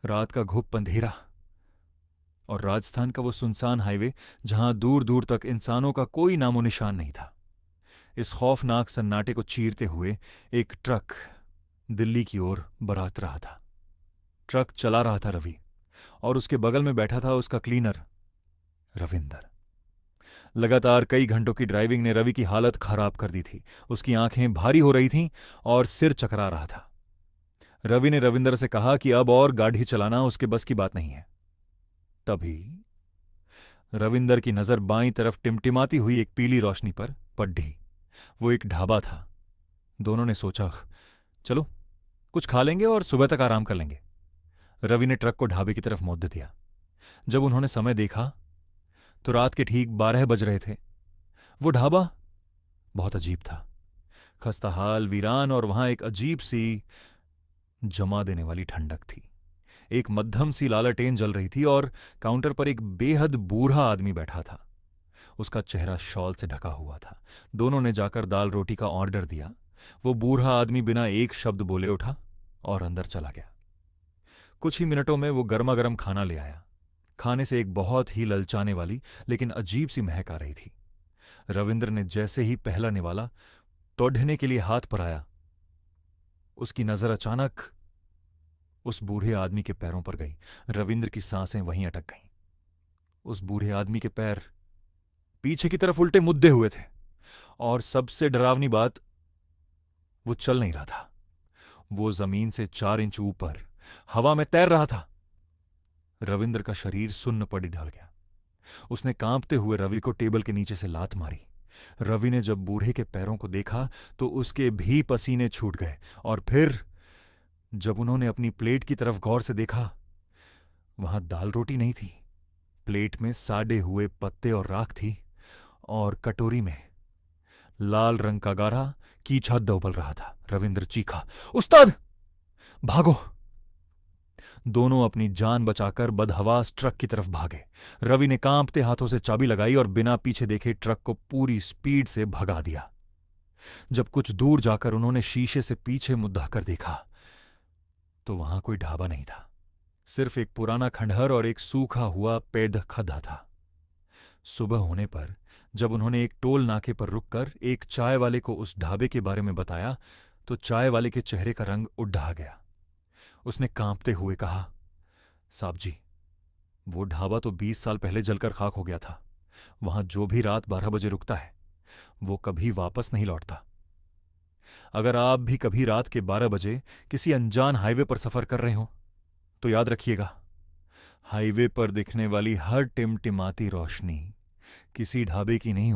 रात का घुप अंधेरा और राजस्थान का वो सुनसान हाईवे जहां दूर दूर तक इंसानों का कोई नामो निशान नहीं था। इस खौफनाक सन्नाटे को चीरते हुए एक ट्रक दिल्ली की ओर बरात रहा था। ट्रक चला रहा था रवि, और उसके बगल में बैठा था उसका क्लीनर रविंदर। लगातार कई घंटों की ड्राइविंग ने रवि की हालत खराब कर दी थी। उसकी आंखें भारी हो रही थीं और सिर चकरा रहा था। रवि ने रविंदर से कहा कि अब और गाड़ी चलाना उसके बस की बात नहीं है। तभी रविंदर की नजर बाईं तरफ टिमटिमाती हुई एक पीली रोशनी पर पड़ी। वो एक ढाबा था। दोनों ने सोचा, चलो कुछ खा लेंगे और सुबह तक आराम कर लेंगे। रवि ने ट्रक को ढाबे की तरफ मोड़ दिया। जब उन्होंने समय देखा तो रात के ठीक 12 बज रहे थे। वो ढाबा बहुत अजीब था, खस्ताहाल, वीरान, और वहां एक अजीब सी जमा देने वाली ठंडक थी। एक मध्यम सी लालटेन जल रही थी और काउंटर पर एक बेहद बूढ़ा आदमी बैठा था। उसका चेहरा शॉल से ढका हुआ था। दोनों ने जाकर दाल रोटी का ऑर्डर दिया। वो बूढ़ा आदमी बिना एक शब्द बोले उठा और अंदर चला गया। कुछ ही मिनटों में वो गर्मा गर्म खाना ले आया। खाने से एक बहुत ही ललचाने वाली लेकिन अजीब सी महक आ रही थी। रविंद्र ने जैसे ही पहला निवाला तोड़ने के लिए हाथ पर आया, उसकी नजर अचानक उस बूढ़े आदमी के पैरों पर गई। रविंद्र की सांसें वहीं अटक गईं। उस बूढ़े आदमी के पैर पीछे की तरफ उल्टे मुद्दे हुए थे, और सबसे डरावनी बात, वो चल नहीं रहा था। वो जमीन से 4 इंच ऊपर हवा में तैर रहा था। रविंद्र का शरीर सुन्न पड़ी ढल गया। उसने कांपते हुए रवि को टेबल के नीचे से लात मारी। रवि ने जब बूढ़े के पैरों को देखा तो उसके भी पसीने छूट गए, और फिर जब उन्होंने अपनी प्लेट की तरफ गौर से देखा, वहां दाल रोटी नहीं थी। प्लेट में साड़े हुए पत्ते और राख थी, और कटोरी में लाल रंग का गाढ़ा कीछा उबल रहा था। रविंद्र चीखा, उस्ताद भागो! दोनों अपनी जान बचाकर बदहवास ट्रक की तरफ भागे। रवि ने कांपते हाथों से चाबी लगाई और बिना पीछे देखे ट्रक को पूरी स्पीड से भगा दिया। जब कुछ दूर जाकर उन्होंने शीशे से पीछे मुद्दा कर देखा तो वहां कोई ढाबा नहीं था। सिर्फ एक पुराना खंडहर और एक सूखा हुआ पेड़ खड्डा था। सुबह होने पर जब उन्होंने एक टोल नाके पर रुककर एक चाय वाले को उस ढाबे के बारे में बताया तो चाय वाले के चेहरे का रंग उड़ गया। उसने कांपते हुए कहा, साहब जी, वो ढाबा तो 20 साल पहले जलकर खाक हो गया था। वहां जो भी रात 12 बजे रुकता है वो कभी वापस नहीं लौटता। अगर आप भी कभी रात के 12 बजे किसी अनजान हाईवे पर सफर कर रहे हो तो याद रखिएगा, हाईवे पर दिखने वाली हर टिमटिमाती रोशनी किसी ढाबे की नहीं